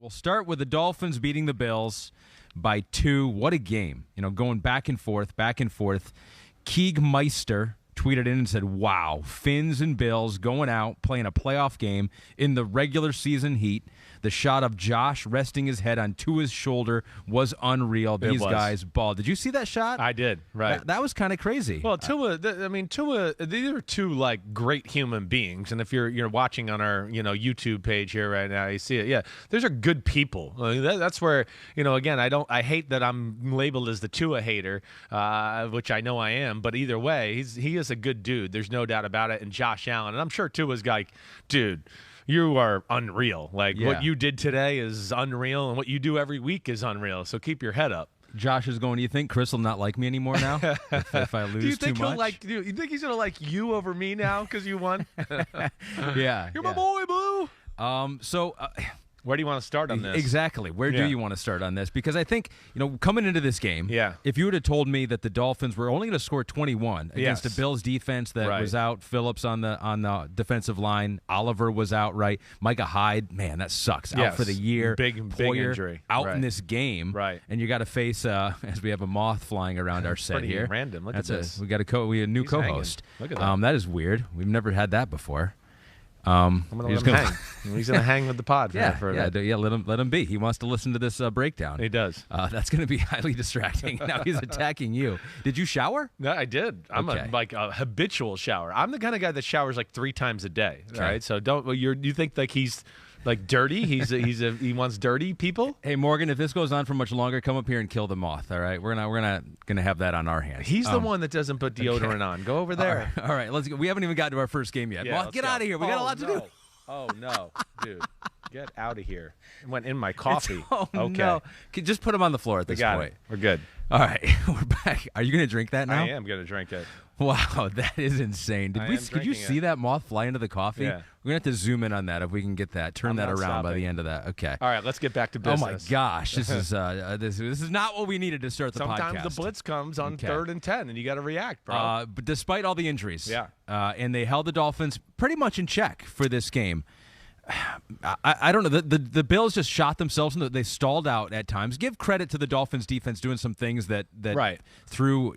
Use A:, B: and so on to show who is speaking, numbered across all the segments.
A: We'll start with the Dolphins beating the Bills by 2. What a game. Going back and forth, back and forth. Keeg Meister tweeted in and said, wow, Fins and Bills going out, playing a playoff game in the regular season heat. The shot of Josh resting his head on Tua's shoulder was unreal. These guys balled. Did you see that shot?
B: I did, right.
A: That was kind of crazy.
B: Well, Tua, these are two, great human beings. And if you're watching on our, YouTube page here right now, you see it. Yeah, those are good people. That's where, again, I hate that I'm labeled as the Tua hater, which I know I am. But either way, he is a good dude. There's no doubt about it. And Josh Allen. And I'm sure Tua's like, dude, you are unreal. What you did today is unreal, and what you do every week is unreal. So keep your head up.
A: Josh is going, do you think Chris will not like me anymore now if I lose too much?
B: Do you think he's going to like you over me now because you won?
A: Yeah.
B: You're my boy, Blue. Where do you want to start on this?
A: Exactly. Where do you want to start on this? Because I think, coming into this game, if you would have told me that the Dolphins were only going to score 21 against a Bills defense that was out, Phillips on the defensive line, Oliver was out, right? Micah Hyde, man, that sucks. Out for the year.
B: Big injury.
A: Out in this game.
B: Right.
A: And you got to face, as we have a moth flying around our set here.
B: Random. Look at this.
A: We got a new co-host.
B: Look at that.
A: That is weird. We've never had that before.
B: I'm going to let him hang. He's going to hang with the pod.
A: Let him be. He wants to listen to this breakdown.
B: He does.
A: That's going to be highly distracting. Now he's attacking you. Did you shower?
B: No, I did. I'm a habitual shower. I'm the kind of guy that showers 3 times a day. Okay. Right? So you think he's dirty? He wants dirty people.
A: Hey Morgan, if this goes on for much longer, come up here and kill the moth. All right, we're gonna have that on our hands.
B: He's the one that doesn't put deodorant on. Go over there.
A: All right, let's go. We haven't even gotten to our first game yet. Moth, get out of here. We got a lot to do.
B: Oh no, dude, get out of here. It went in my coffee. Okay.
A: No. Just put him on the floor at this point.
B: We're good.
A: All right, we're back. Are you gonna drink that now?
B: I am gonna drink it.
A: Wow, that is insane. Could you see that moth fly into the coffee?
B: Yeah.
A: We're going to have to zoom in on that if we can get that. Turn that around by the end of that. Okay.
B: All right, let's get back to business.
A: Oh, my gosh. This is this is not what we needed to start the podcast.
B: Sometimes the blitz comes on 3rd and 10, and you got to react, bro.
A: But despite all the injuries, and they held the Dolphins pretty much in check for this game. I don't know. The Bills just shot themselves, and they stalled out at times. Give credit to the Dolphins defense doing some things that threw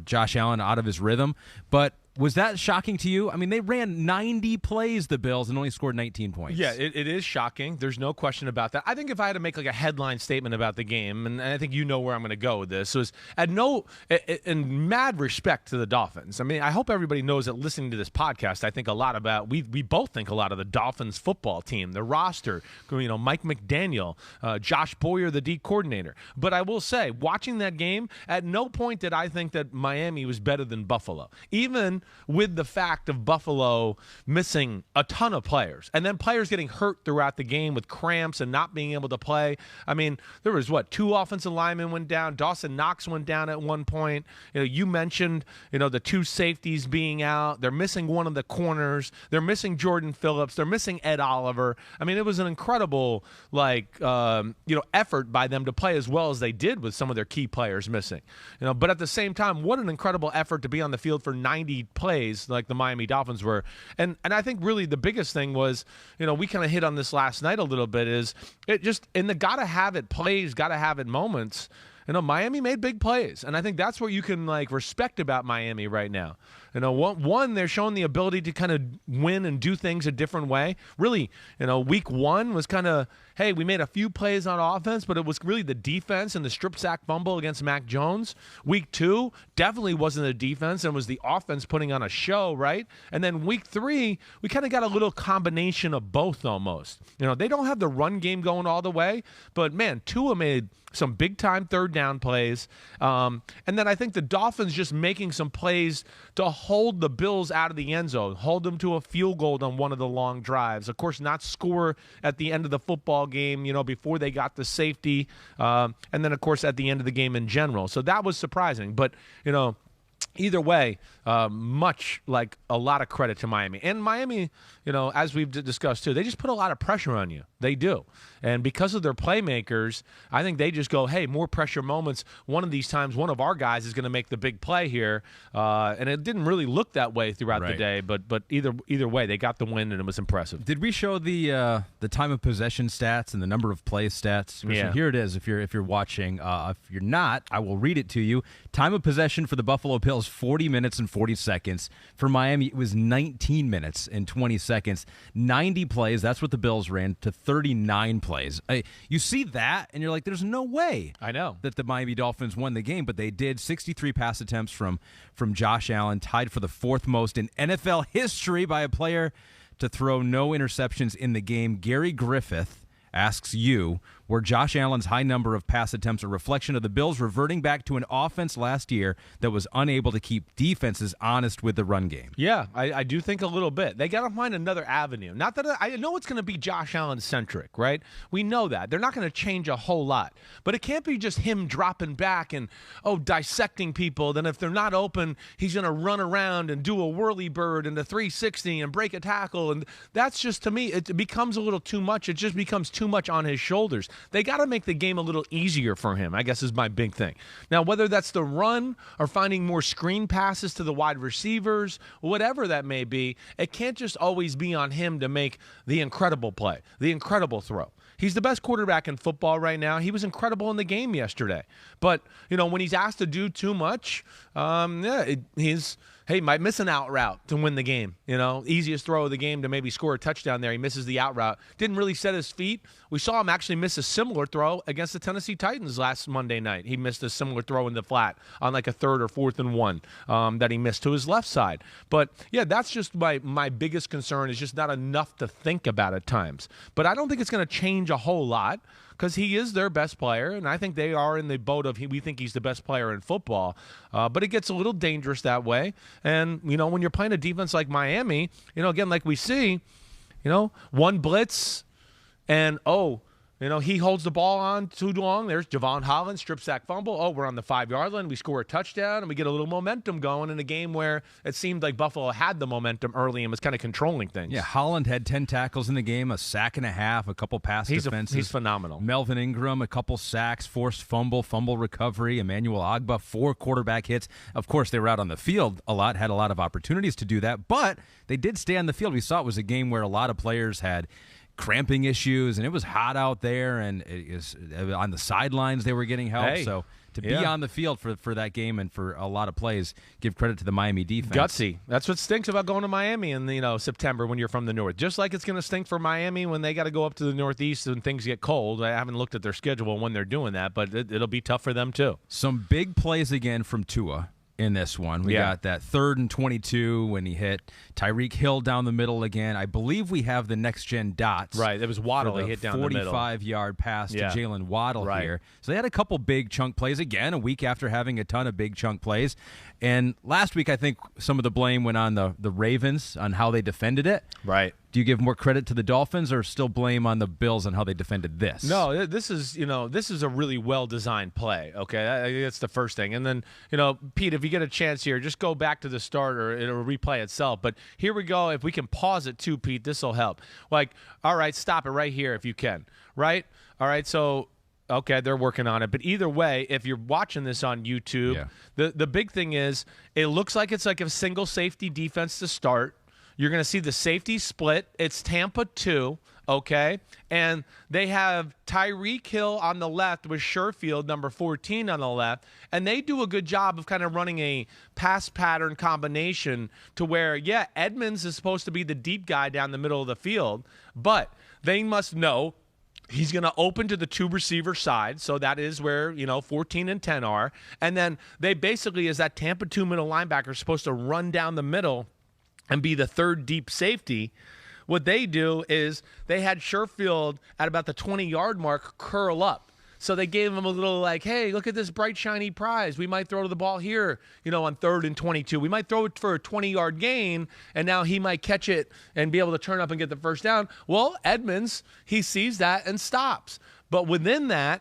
A: Josh Allen out of his rhythm. But was that shocking to you? I mean, they ran 90 plays, the Bills, and only scored 19 points.
B: Yeah, it is shocking. There's no question about that. I think if I had to make a headline statement about the game, and I think you know where I'm going to go with this, was in mad respect to the Dolphins. I mean, I hope everybody knows that listening to this podcast, I think a lot about, we both think a lot of the Dolphins football team, the roster, Mike McDaniel, Josh Boyer, the D coordinator. But I will say, watching that game, at no point did I think that Miami was better than Buffalo. Even with the fact of Buffalo missing a ton of players and then players getting hurt throughout the game with cramps and not being able to play. I mean, there was 2 offensive linemen went down. Dawson Knox went down at one point. You mentioned, the 2 safeties being out. They're missing one of the corners. They're missing Jordan Phillips. They're missing Ed Oliver. I mean, it was an incredible, effort by them to play as well as they did with some of their key players missing. But at the same time, what an incredible effort to be on the field for 90 plays like the Miami Dolphins were. And I think really the biggest thing was, we kind of hit on this last night a little bit, is it just in the gotta have it plays, gotta have it moments. Miami made big plays, and I think that's what you can respect about Miami right now. One, they're showing the ability to kind of win and do things a different way. Really, week 1 was kind of, hey, we made a few plays on offense, but it was really the defense and the strip sack fumble against Mac Jones. Week 2 definitely wasn't the defense, and was the offense putting on a show, right? And then week 3, we kind of got a little combination of both almost. They don't have the run game going all the way, but man, Tua made some big-time 3rd down plays. And then I think the Dolphins just making some plays to hold the Bills out of the end zone, hold them to a field goal on one of the long drives. Of course, not score at the end of the football game, before they got the safety. And then, of course, at the end of the game in general. So that was surprising. But, either way, much like a lot of credit to Miami. And Miami, as we've discussed too, they just put a lot of pressure on you. They do. And because of their playmakers, I think they just go, hey, more pressure moments. One of these times, one of our guys is going to make the big play here. And it didn't really look that way throughout the day, but either way, they got the win, and it was impressive.
A: Did we show the time of possession stats and the number of plays stats?
B: Yeah.
A: Here it is if you're watching. If you're not, I will read it to you. Time of possession for the Buffalo Bills, 40 minutes and 40 seconds. For Miami, it was 19 minutes and 20 seconds. 90 plays, that's what the Bills ran, to 39 plays. You see that, and you're like, there's no way
B: I know
A: that the Miami Dolphins won the game, but they did. 63 pass attempts from Josh Allen, tied for the fourth most in NFL history by a player to throw no interceptions in the game. Gary Griffith asks you, were Josh Allen's high number of pass attempts a reflection of the Bills reverting back to an offense last year that was unable to keep defenses honest with the run game?
B: Yeah, I do think a little bit. They got to find another avenue. Not that I know it's going to be Josh Allen-centric, right? We know that. They're not going to change a whole lot. But it can't be just him dropping back and, dissecting people. Then if they're not open, he's going to run around and do a whirly bird and a 360 and break a tackle. And that's just, to me, it becomes a little too much. It just becomes too much on his shoulders. They got to make the game a little easier for him, I guess, is my big thing. Now, whether that's the run or finding more screen passes to the wide receivers, whatever that may be, it can't just always be on him to make the incredible play, the incredible throw. He's the best quarterback in football right now. He was incredible in the game yesterday. But, when he's asked to do too much, he might miss an out route to win the game. Easiest throw of the game to maybe score a touchdown there. He misses the out route. Didn't really set his feet. We saw him actually miss a similar throw against the Tennessee Titans last Monday night. He missed a similar throw in the flat on like a 3rd or 4th and 1 that he missed to his left side. But, yeah, that's just my biggest concern, is just not enough to think about at times. But I don't think it's going to change a whole lot, because he is their best player, and I think they are in the boat of we think he's the best player in football. But it gets a little dangerous that way. And, when you're playing a defense like Miami, again, like we see, one blitz and, he holds the ball on too long. There's Javon Holland, strip sack fumble. We're on the 5-yard line. We score a touchdown, and we get a little momentum going in a game where it seemed like Buffalo had the momentum early and was kind of controlling things.
A: Yeah, Holland had 10 tackles in the game, a sack and a half, a couple pass defenses.
B: He's phenomenal.
A: Melvin Ingram, a couple sacks, forced fumble recovery. Emmanuel Ogbah, 4 quarterback hits. Of course, they were out on the field a lot, had a lot of opportunities to do that, but they did stay on the field. We saw it was a game where a lot of players had cramping issues, and it was hot out there, and on the sidelines they were getting help. So to be on the field for that game and for a lot of plays, give credit to the Miami defense.
B: Gutsy. That's what stinks about going to Miami in September when you're from the north. Just like it's going to stink for Miami when they got to go up to the northeast and things get cold. I haven't looked at their schedule when they're doing that, but it'll be tough for them too.
A: Some big plays again from Tua in this one. We got that 3rd and 22 when he hit Tyreek Hill down the middle again. I believe we have the next-gen dots.
B: Right, it was Waddle he hit down the middle.
A: 45-yard pass to Jalen Waddle here. So they had a couple big chunk plays again, a week after having a ton of big chunk plays. And last week, I think some of the blame went on the Ravens on how they defended it.
B: Right.
A: Do you give more credit to the Dolphins or still blame on the Bills on how they defended this?
B: No, this is a really well-designed play, okay? That's the first thing. And then, Pete, if you get a chance here, just go back to the start or it'll replay itself. But here we go. If we can pause it too, Pete, this will help. All right, stop it right here if you can, right? All right, so okay, they're working on it. But either way, if you're watching this on YouTube, the big thing is it looks like it's like a single safety defense to start. You're going to see the safety split. It's Tampa 2, okay? And they have Tyreek Hill on the left with Sherfield, number 14, on the left. And they do a good job of kind of running a pass pattern combination to where, Edmonds is supposed to be the deep guy down the middle of the field. But they must know he's going to open to the 2 receiver side, so that is where, 14 and 10 are. And then they basically, as that Tampa 2 middle linebacker, supposed to run down the middle and be the 3rd deep safety. What they do is they had Sherfield at about the 20-yard mark curl up. So they gave him a little hey, look at this bright, shiny prize. We might throw the ball here, on 3rd and 22. We might throw it for a 20-yard gain, and now he might catch it and be able to turn up and get the first down. Well, Edmonds, he sees that and stops. But within that,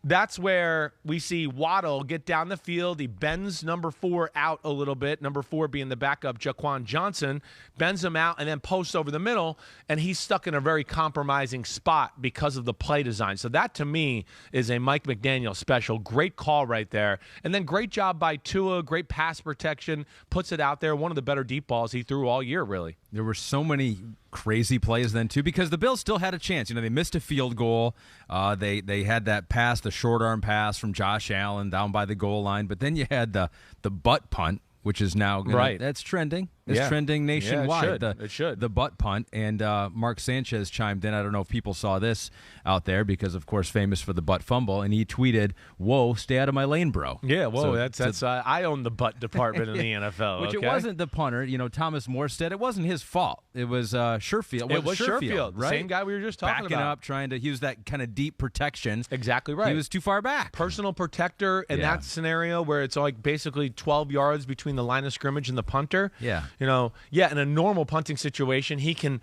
B: that's where we see Waddle get down the field. He bends number 4 out a little bit, number 4 being the backup, Jaquan Johnson, bends him out and then posts over the middle, and he's stuck in a very compromising spot because of the play design. So that, to me, is a Mike McDaniel special. Great call right there. And then great job by Tua, great pass protection, puts it out there. One of the better deep balls he threw all year, really.
A: There were so many crazy plays then, too, because the Bills still had a chance. They missed a field goal. They had that pass, the short arm pass from Josh Allen down by the goal line. But then you had the butt punt, which is now that's trending. It's trending nationwide.
B: It should.
A: The butt punt. And Mark Sanchez chimed in. I don't know if people saw this out there because, of course, famous for the butt fumble. And he tweeted, "Whoa, stay out of my lane, bro."
B: Yeah, whoa, that's I own the butt department in the NFL.
A: Which
B: okay?
A: It wasn't the punter, Thomas Morstead. It wasn't his fault. It was Sherfield.
B: It was Sherfield,
A: right?
B: Same guy we were just talking
A: Backing
B: about.
A: up, trying to use that kind of deep protection.
B: Exactly right.
A: He was too far back.
B: Personal protector in that scenario where it's like basically 12 yards between the line of scrimmage and the punter.
A: Yeah.
B: In a normal punting situation, he can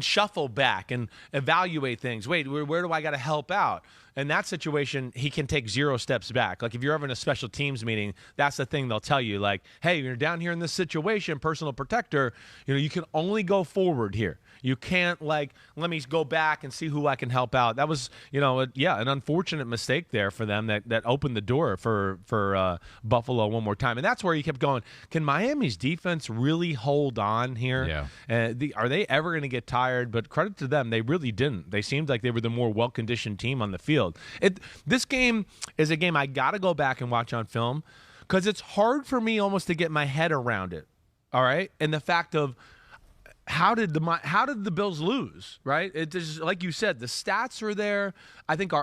B: shuffle back and evaluate things. Wait, where do I got to help out? In that situation, he can take 0 steps back. Like if you're ever in a special teams meeting, that's the thing they'll tell you. Like, hey, you're down here in this situation, personal protector, you can only go forward here. You can't let me go back and see who I can help out. That was, an unfortunate mistake there for them that opened the door for Buffalo one more time. And that's where you kept going, can Miami's defense really hold on here?
A: Yeah.
B: Are they ever going to get tired? But credit to them, they really didn't. They seemed like they were the more well-conditioned team on the field. This game is a game I got to go back and watch on film because it's hard for me almost to get my head around it. All right, and the fact of how did the Bills lose? Right, it just like you said, the stats were there. I think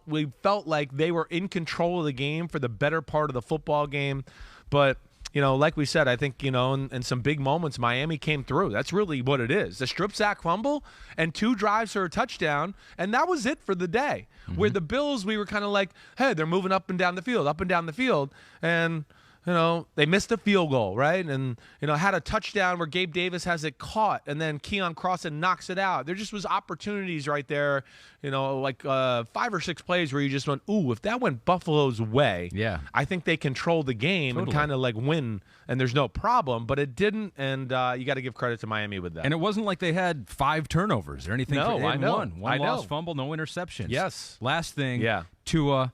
B: we felt like they were in control of the game for the better part of the football game, but. Like we said, I think, in some big moments, Miami came through. That's really what it is. The strip sack fumble and 2 drives for a touchdown, and that was it for the day. Mm-hmm. Where the Bills, we were kind of like, hey, they're moving up and down the field, and they missed a field goal, right? And, had a touchdown where Gabe Davis has it caught, and then Keon Crossan knocks it out. There just was opportunities right there, 5 or 6 plays where you just went, ooh, if that went Buffalo's way, I think they controlled the game and kind of win, and there's no problem. But it didn't, and you got to give credit to Miami with that.
A: And it wasn't like they had 5 turnovers or anything.
B: No, I know.
A: One lost fumble, no interceptions.
B: Yes.
A: Last thing, Tua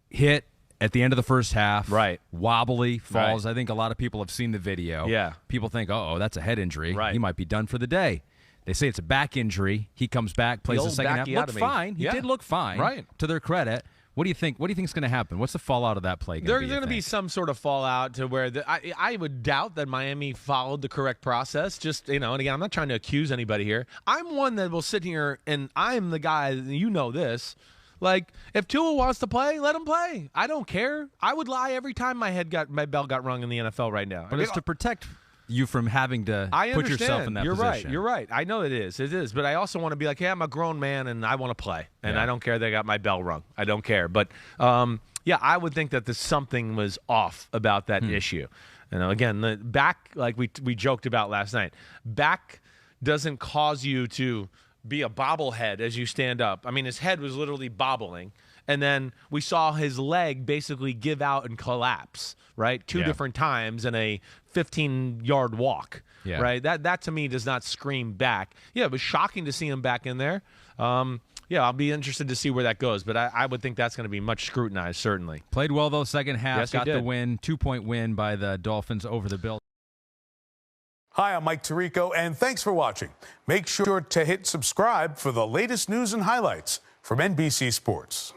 A: hit at the end of the first half,
B: right?
A: Wobbly, falls. Right. I think a lot of people have seen the video.
B: Yeah.
A: People think, that's a head injury.
B: Right.
A: He might be done for the day. They say it's a back injury. He comes back, plays the second half. Looked fine. He did look fine.
B: Right.
A: To their credit. What do you think? What do you think is going to happen? What's the fallout of that play?
B: There's going to be some sort of fallout to where I would doubt that Miami followed the correct process. Just and again, I'm not trying to accuse anybody here. I'm one that will sit here and I'm the guy. This. Like, if Tua wants to play, let him play. I don't care. I would lie every time my bell got rung in the NFL right now.
A: But it's to protect you from having to put yourself in that position.
B: You're right. I know it is. But I also want to be like, hey, I'm a grown man and I want to play. And I don't care they got my bell rung. I don't care. But, I would think that something was off about that issue. Again, the back, like we joked about last night, back doesn't cause you to be a bobblehead as you stand up. I mean, his head was literally bobbling. And then we saw his leg basically give out and collapse, right? 2 different times in a 15-yard walk, right? That to me does not scream back. Yeah, it was shocking to see him back in there. I'll be interested to see where that goes. But I would think that's going to be much scrutinized, certainly.
A: Played well, though, second half.
B: Yes,
A: got the win, 2-point win by the Dolphins over the Bills.
C: Hi, I'm Mike Tirico, and thanks for watching. Make sure to hit subscribe for the latest news and highlights from NBC Sports.